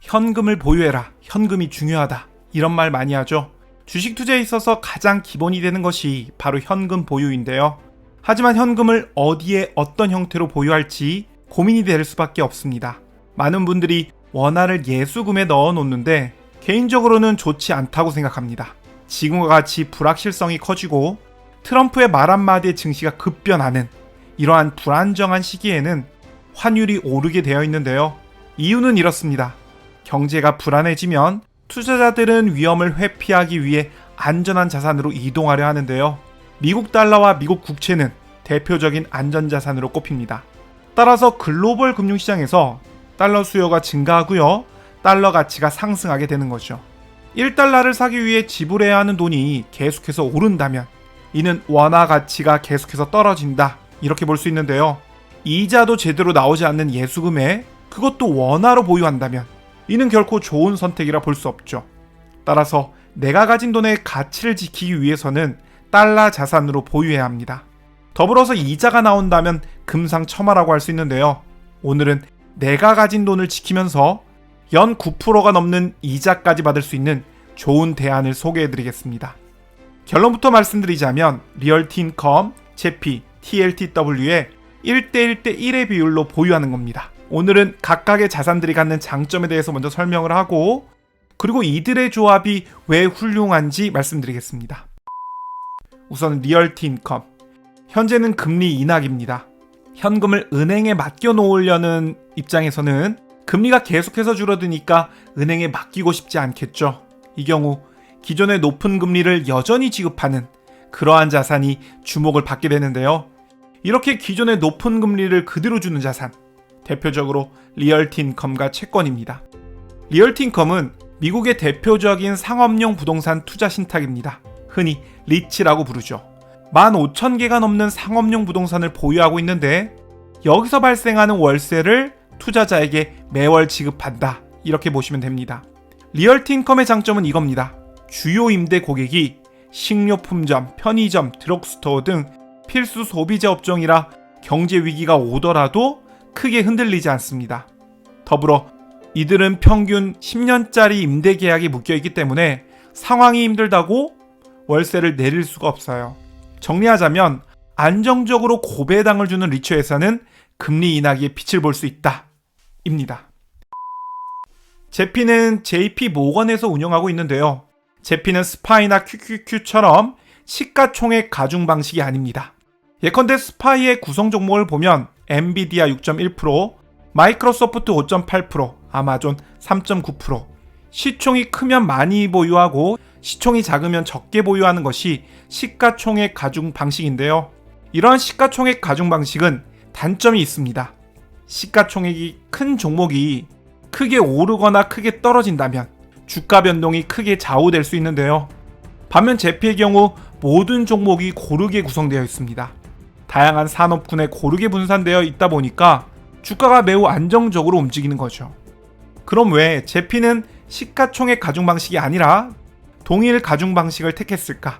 현금을 보유해라. 현금이 중요하다. 이런 말 많이 하죠. 주식 투자에 있어서 가장 기본이 되는 것이 바로 현금 보유인데요. 하지만 현금을 어디에 어떤 형태로 보유할지 고민이 될 수밖에 없습니다. 많은 분들이 원화를 예수금에 넣어 놓는데 개인적으로는 좋지 않다고 생각합니다. 지금과 같이 불확실성이 커지고 트럼프의 말 한마디에 증시가 급변하는 이러한 불안정한 시기에는 환율이 오르게 되어 있는데요. 이유는 이렇습니다. 경제가 불안해지면 투자자들은 위험을 회피하기 위해 안전한 자산으로 이동하려 하는데요. 미국 달러와 미국 국채는 대표적인 안전자산으로 꼽힙니다. 따라서 글로벌 금융시장에서 달러 수요가 증가하고요. 달러 가치가 상승하게 되는 거죠. 1달러를 사기 위해 지불해야 하는 돈이 계속해서 오른다면 이는 원화 가치가 계속해서 떨어진다. 이렇게 볼 수 있는데요. 이자도 제대로 나오지 않는 예수금에 그것도 원화로 보유한다면 이는 결코 좋은 선택이라 볼 수 없죠. 따라서 내가 가진 돈의 가치를 지키기 위해서는 달러 자산으로 보유해야 합니다. 더불어서 이자가 나온다면 금상첨화라고 할 수 있는데요. 오늘은 내가 가진 돈을 지키면서 연 9%가 넘는 이자까지 받을 수 있는 좋은 대안을 소개해드리겠습니다. 결론부터 말씀드리자면 리얼티인컴, 제피, TLTW의 1대1대1의 비율로 보유하는 겁니다. 오늘은 각각의 자산들이 갖는 장점에 대해서 먼저 설명을 하고 그리고 이들의 조합이 왜 훌륭한지 말씀드리겠습니다. 우선 리얼티인컴. 현재는 금리 인하기입니다. 현금을 은행에 맡겨 놓으려는 입장에서는 금리가 계속해서 줄어드니까 은행에 맡기고 싶지 않겠죠. 이 경우 기존의 높은 금리를 여전히 지급하는 그러한 자산이 주목을 받게 되는데요. 이렇게 기존의 높은 금리를 그대로 주는 자산, 대표적으로 리얼티인컴과 채권입니다. 리얼티인컴은 미국의 대표적인 상업용 부동산 투자 신탁입니다. 흔히 리츠라고 부르죠. 15,000개가 넘는 상업용 부동산을 보유하고 있는데 여기서 발생하는 월세를 투자자에게 매월 지급한다. 이렇게 보시면 됩니다. 리얼티인컴의 장점은 이겁니다. 주요 임대 고객이 식료품점, 편의점, 드럭스토어 등 필수 소비재 업종이라 경제 위기가 오더라도 크게 흔들리지 않습니다. 더불어 이들은 평균 10년짜리 임대 계약이 묶여있기 때문에 상황이 힘들다고 월세를 내릴 수가 없어요. 정리하자면 안정적으로 고배당을 주는 리츠에서는 금리 인하기에 빛을 볼 수 있다. 입니다. 제피는 JP 모건에서 운영하고 있는데요. 제피는 스파이나 QQQ처럼 시가총액 가중 방식이 아닙니다. 예컨대 스파이의 구성 종목을 보면 엔비디아 6.1%, 마이크로소프트 5.8%, 아마존 3.9%, 시총이 크면 많이 보유하고 시총이 작으면 적게 보유하는 것이 시가총액 가중 방식인데요. 이러한 시가총액 가중 방식은 단점이 있습니다. 시가총액이 큰 종목이 크게 오르거나 크게 떨어진다면 주가 변동이 크게 좌우될 수 있는데요. 반면 제피의 경우 모든 종목이 고르게 구성되어 있습니다. 다양한 산업군에 고르게 분산되어 있다 보니까 주가가 매우 안정적으로 움직이는 거죠. 그럼 왜 제피는 시가총액 가중 방식이 아니라 동일 가중 방식을 택했을까?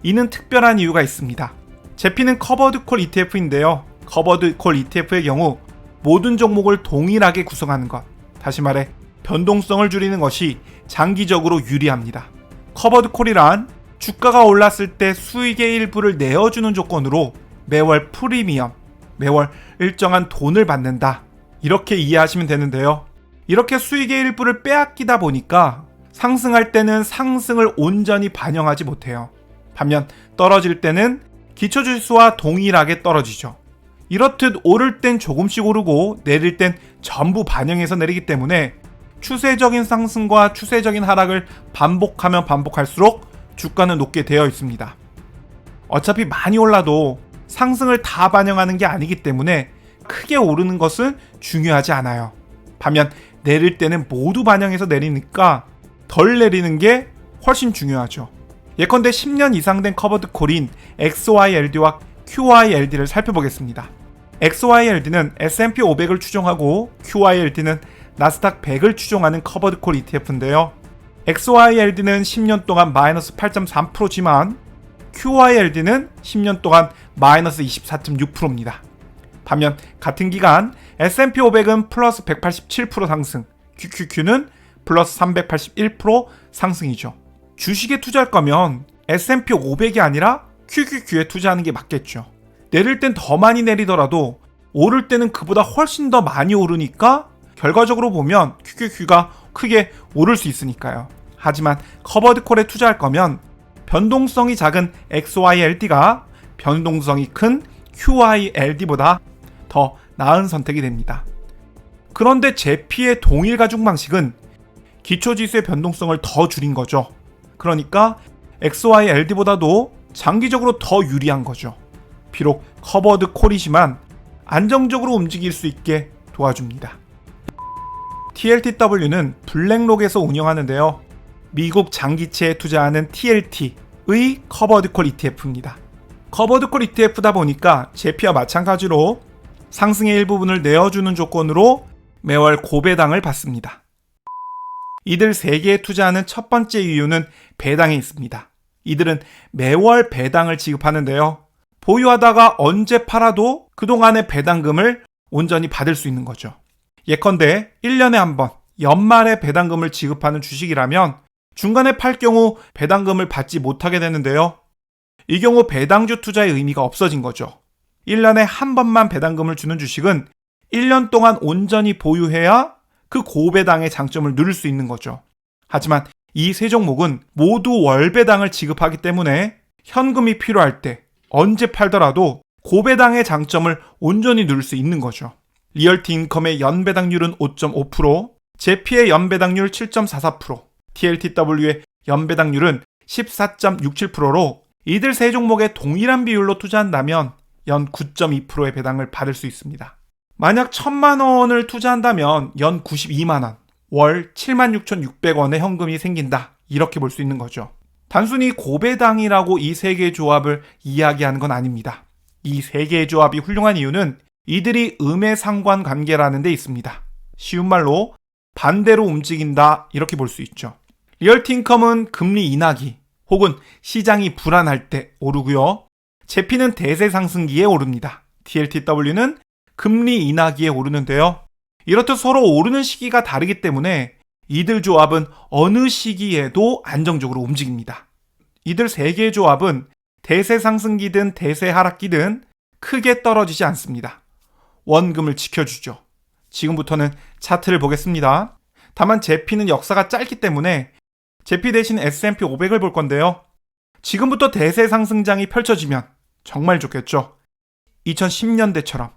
이는 특별한 이유가 있습니다. 제피는 커버드콜 ETF인데요. 커버드콜 ETF의 경우 모든 종목을 동일하게 구성하는 것, 다시 말해 변동성을 줄이는 것이 장기적으로 유리합니다. 커버드콜이란 주가가 올랐을 때 수익의 일부를 내어주는 조건으로 매월 프리미엄, 매월 일정한 돈을 받는다. 이렇게 이해하시면 되는데요. 이렇게 수익의 일부를 빼앗기다 보니까 상승할 때는 상승을 온전히 반영하지 못해요. 반면 떨어질 때는 기초지수와 동일하게 떨어지죠. 이렇듯 오를 땐 조금씩 오르고 내릴 땐 전부 반영해서 내리기 때문에 추세적인 상승과 추세적인 하락을 반복하면 반복할수록 주가는 높게 되어 있습니다. 어차피 많이 올라도 상승을 다 반영하는 게 아니기 때문에 크게 오르는 것은 중요하지 않아요. 반면 내릴 때는 모두 반영해서 내리니까 덜 내리는 게 훨씬 중요하죠. 예컨대 10년 이상 된 커버드콜인 XYLD와 QYLD를 살펴보겠습니다. XYLD는 S&P 500을 추종하고 QYLD는 나스닥 100을 추종하는 커버드콜 ETF인데요. XYLD는 10년 동안 마이너스 8.3%지만 QYLD는 10년 동안 마이너스 24.6%입니다. 반면 같은 기간 S&P 500은 플러스 187% 상승, QQQ는 플러스 381% 상승이죠. 주식에 투자할 거면 S&P 500이 아니라 QQQ에 투자하는 게 맞겠죠. 내릴 땐 더 많이 내리더라도 오를 때는 그보다 훨씬 더 많이 오르니까 결과적으로 보면 QQQ가 크게 오를 수 있으니까요. 하지만 커버드콜에 투자할 거면 변동성이 작은 XYLD가 변동성이 큰 QYLD보다 더 나은 선택이 됩니다. 그런데 제피의 동일 가중 방식은 기초지수의 변동성을 더 줄인 거죠. 그러니까 XYLD보다도 장기적으로 더 유리한 거죠. 비록 커버드 콜이지만 안정적으로 움직일 수 있게 도와줍니다. TLTW는 블랙록에서 운영하는데요. 미국 장기채에 투자하는 TLT의 커버드콜 ETF입니다. 커버드콜 ETF다 보니까 제피와 마찬가지로 상승의 일부분을 내어주는 조건으로 매월 고배당을 받습니다. 이들 3개에 투자하는 첫 번째 이유는 배당에 있습니다. 이들은 매월 배당을 지급하는데요. 보유하다가 언제 팔아도 그동안의 배당금을 온전히 받을 수 있는 거죠. 예컨대 1년에 한 번 연말에 배당금을 지급하는 주식이라면 중간에 팔 경우 배당금을 받지 못하게 되는데요. 이 경우 배당주 투자의 의미가 없어진 거죠. 1년에 한 번만 배당금을 주는 주식은 1년 동안 온전히 보유해야 그 고배당의 장점을 누릴 수 있는 거죠. 하지만 이 세 종목은 모두 월배당을 지급하기 때문에 현금이 필요할 때 언제 팔더라도 고배당의 장점을 온전히 누릴 수 있는 거죠. 리얼티 인컴의 연배당률은 5.5%, 제피의 연배당률 7.44%, TLTW의 연배당률은 14.67%로 이들 세 종목에 동일한 비율로 투자한다면 연 9.2%의 배당을 받을 수 있습니다. 만약 1,000만 원을 투자한다면 연 92만 원, 월 76,600원의 현금이 생긴다. 이렇게 볼 수 있는 거죠. 단순히 고배당이라고 이 세 개의 조합을 이야기하는 건 아닙니다. 이 세 개의 조합이 훌륭한 이유는 이들이 음해상관 관계라는 데 있습니다. 쉬운 말로 반대로 움직인다 이렇게 볼 수 있죠. 리얼티 인컴은 금리 인하기 혹은 시장이 불안할 때 오르고요. 제피는 대세 상승기에 오릅니다. TLTW는 금리 인하기에 오르는데요. 이렇듯 서로 오르는 시기가 다르기 때문에 이들 조합은 어느 시기에도 안정적으로 움직입니다. 이들 세 개의 조합은 대세 상승기든 대세 하락기든 크게 떨어지지 않습니다. 원금을 지켜주죠. 지금부터는 차트를 보겠습니다. 다만 제피는 역사가 짧기 때문에 제피 대신 S&P 500을 볼 건데요. 지금부터 대세 상승장이 펼쳐지면 정말 좋겠죠. 2010년대처럼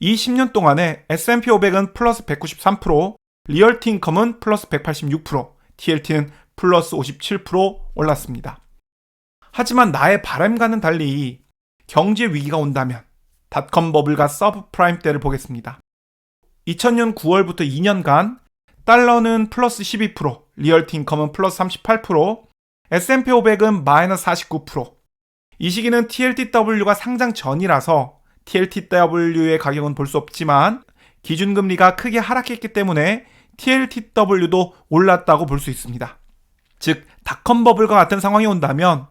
이 10년 동안에 S&P 500은 플러스 193%, 리얼티 인컴은 플러스 186%, TLT는 플러스 57% 올랐습니다. 하지만 나의 바람과는 달리 경제 위기가 온다면 닷컴 버블과 서브프라임 때를 보겠습니다. 2000년 9월부터 2년간 달러는 플러스 12%, 리얼티 인컴은 플러스 38%, S&P 500은 마이너스 49%. 이 시기는 TLTW가 상장 전이라서 TLTW의 가격은 볼 수 없지만 기준금리가 크게 하락했기 때문에 TLTW도 올랐다고 볼 수 있습니다. 즉 닷컴 버블과 같은 상황이 온다면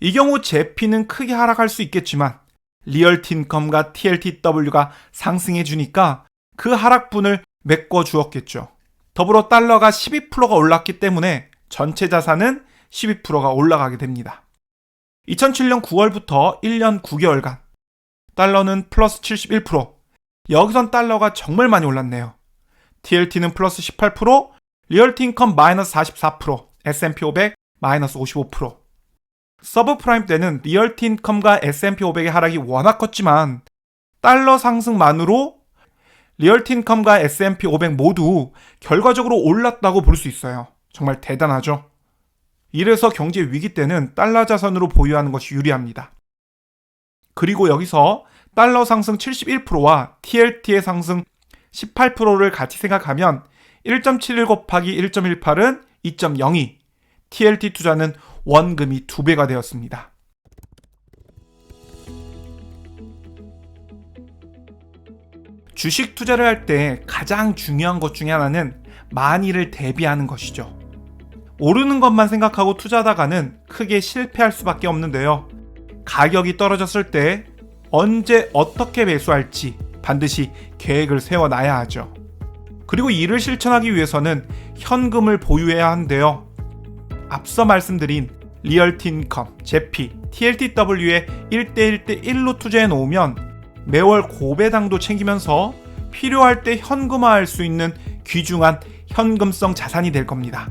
이 경우 제피는 크게 하락할 수 있겠지만 리얼티 인컴과 TLTW가 상승해 주니까 그 하락분을 메꿔 주었겠죠. 더불어 달러가 12%가 올랐기 때문에 전체 자산은 12%가 올라가게 됩니다. 2007년 9월부터 1년 9개월간 달러는 플러스 71%, 여기선 달러가 정말 많이 올랐네요. TLT는 플러스 18%, 리얼티 인컴 마이너스 44%, S&P 500 마이너스 55%. 서브프라임 때는 리얼티 인컴과 S&P 500의 하락이 워낙 컸지만 달러 상승만으로 리얼티 인컴과 S&P 500 모두 결과적으로 올랐다고 볼 수 있어요. 정말 대단하죠? 이래서 경제 위기 때는 달러 자산으로 보유하는 것이 유리합니다. 그리고 여기서 달러 상승 71%와 TLT의 상승 18%를 같이 생각하면 1.71 곱하기 1.18은 2.02, TLT 투자는 원금이 2배가 되었습니다. 주식 투자를 할 때 가장 중요한 것 중에 하나는 만일을 대비하는 것이죠. 오르는 것만 생각하고 투자하다가는 크게 실패할 수밖에 없는데요. 가격이 떨어졌을 때 언제 어떻게 매수할지 반드시 계획을 세워놔야 하죠. 그리고 이를 실천하기 위해서는 현금을 보유해야 하는데요. 앞서 말씀드린 리얼티인컴, 제피, TLTW에 1대1대1로 투자해 놓으면 매월 고배당도 챙기면서 필요할 때 현금화할 수 있는 귀중한 현금성 자산이 될 겁니다.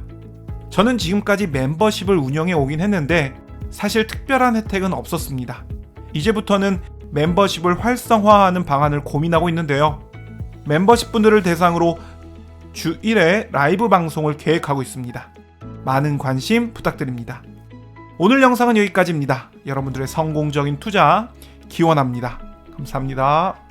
저는 지금까지 멤버십을 운영해 오긴 했는데 사실 특별한 혜택은 없었습니다. 이제부터는 멤버십을 활성화하는 방안을 고민하고 있는데요. 멤버십 분들을 대상으로 주 1회 라이브 방송을 계획하고 있습니다. 많은 관심 부탁드립니다. 오늘 영상은 여기까지입니다. 여러분들의 성공적인 투자 기원합니다. 감사합니다.